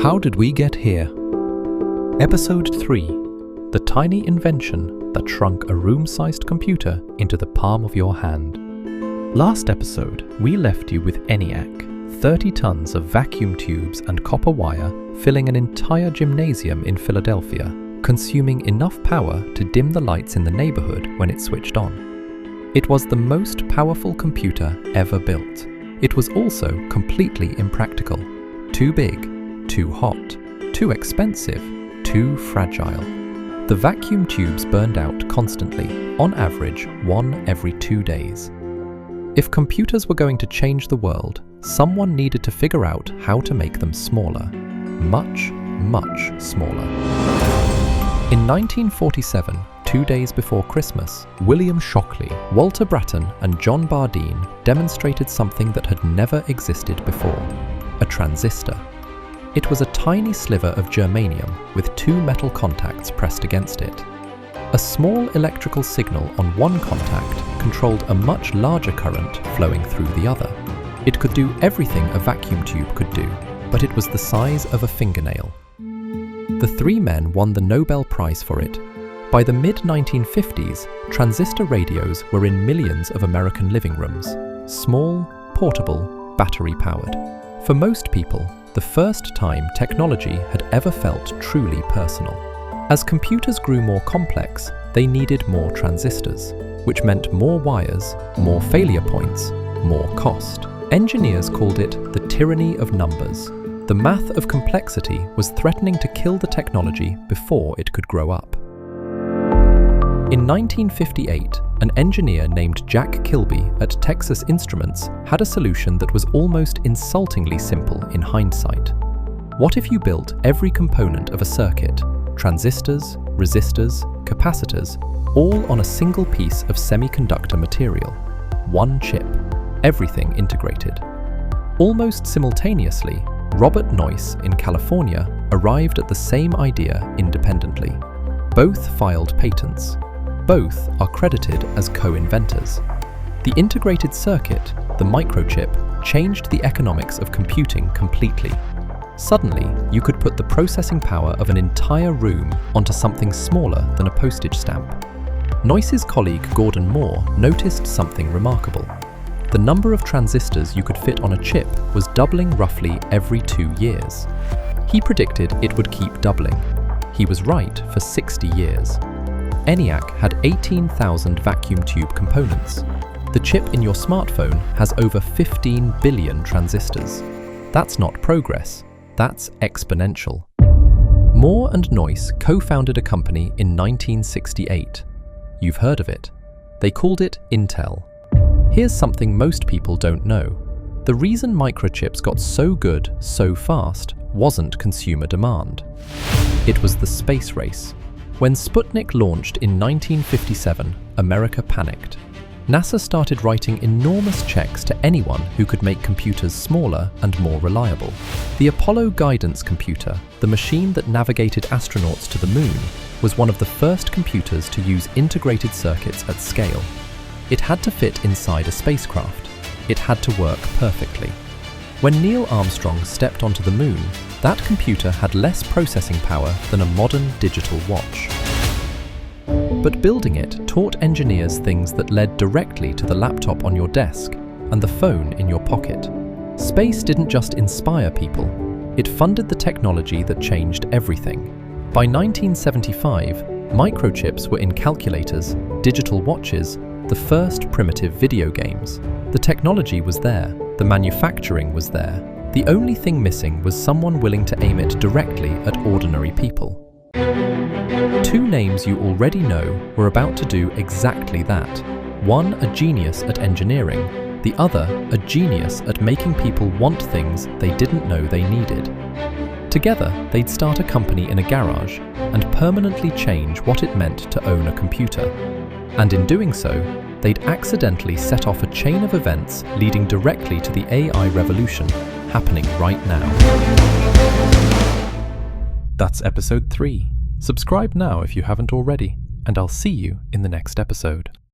How did we get here? Episode 3. The tiny invention that shrunk a room-sized computer into the palm of your hand. Last episode, we left you with ENIAC, 30 tons of vacuum tubes and copper wire filling an entire gymnasium in Philadelphia, consuming enough power to dim the lights in the neighborhood when it switched on. It was the most powerful computer ever built. It was also completely impractical. Too big, too hot, too expensive, too fragile. The vacuum tubes burned out constantly, on average one every 2 days. If computers were going to change the world, someone needed to figure out how to make them smaller. Much, much smaller. In 1947, 2 days before Christmas, William Shockley, Walter Brattain and John Bardeen demonstrated something that had never existed before: a transistor. It was a tiny sliver of germanium with 2 metal contacts pressed against it. A small electrical signal on one contact controlled a much larger current flowing through the other. It could do everything a vacuum tube could do, but it was the size of a fingernail. The 3 men won the Nobel Prize for it. By the mid-1950s, transistor radios were in millions of American living rooms. Small, portable, battery-powered. For most people, the first time technology had ever felt truly personal. As computers grew more complex, they needed more transistors, which meant more wires, more failure points, more cost. Engineers called it the tyranny of numbers. The math of complexity was threatening to kill the technology before it could grow up. In 1958, an engineer named Jack Kilby at Texas Instruments had a solution that was almost insultingly simple in hindsight. What if you built every component of a circuit, transistors, resistors, capacitors, all on a single piece of semiconductor material? One chip, everything integrated. Almost simultaneously, Robert Noyce in California arrived at the same idea independently. Both filed patents. Both are credited as co-inventors. The integrated circuit, the microchip, changed the economics of computing completely. Suddenly, you could put the processing power of an entire room onto something smaller than a postage stamp. Noyce's colleague Gordon Moore noticed something remarkable. The number of transistors you could fit on a chip was doubling roughly every 2 years. He predicted it would keep doubling. He was right for 60 years. ENIAC had 18,000 vacuum tube components. The chip in your smartphone has over 15 billion transistors. That's not progress, that's exponential. Moore and Noyce co-founded a company in 1968. You've heard of it. They called it Intel. Here's something most people don't know. The reason microchips got so good so fast wasn't consumer demand. It was the space race. When Sputnik launched in 1957, America panicked. NASA started writing enormous checks to anyone who could make computers smaller and more reliable. The Apollo guidance computer, the machine that navigated astronauts to the moon, was one of the first computers to use integrated circuits at scale. It had to fit inside a spacecraft. It had to work perfectly. When Neil Armstrong stepped onto the moon, that computer had less processing power than a modern digital watch. But building it taught engineers things that led directly to the laptop on your desk and the phone in your pocket. Space didn't just inspire people, it funded the technology that changed everything. By 1975, microchips were in calculators, digital watches, the first primitive video games. The technology was there, the manufacturing was there. The only thing missing was someone willing to aim it directly at ordinary people. 2 names you already know were about to do exactly that. One a genius at engineering, the other a genius at making people want things they didn't know they needed. Together, they'd start a company in a garage and permanently change what it meant to own a computer. And in doing so, they'd accidentally set off a chain of events leading directly to the AI revolution happening right now. That's episode 3. Subscribe now if you haven't already, and I'll see you in the next episode.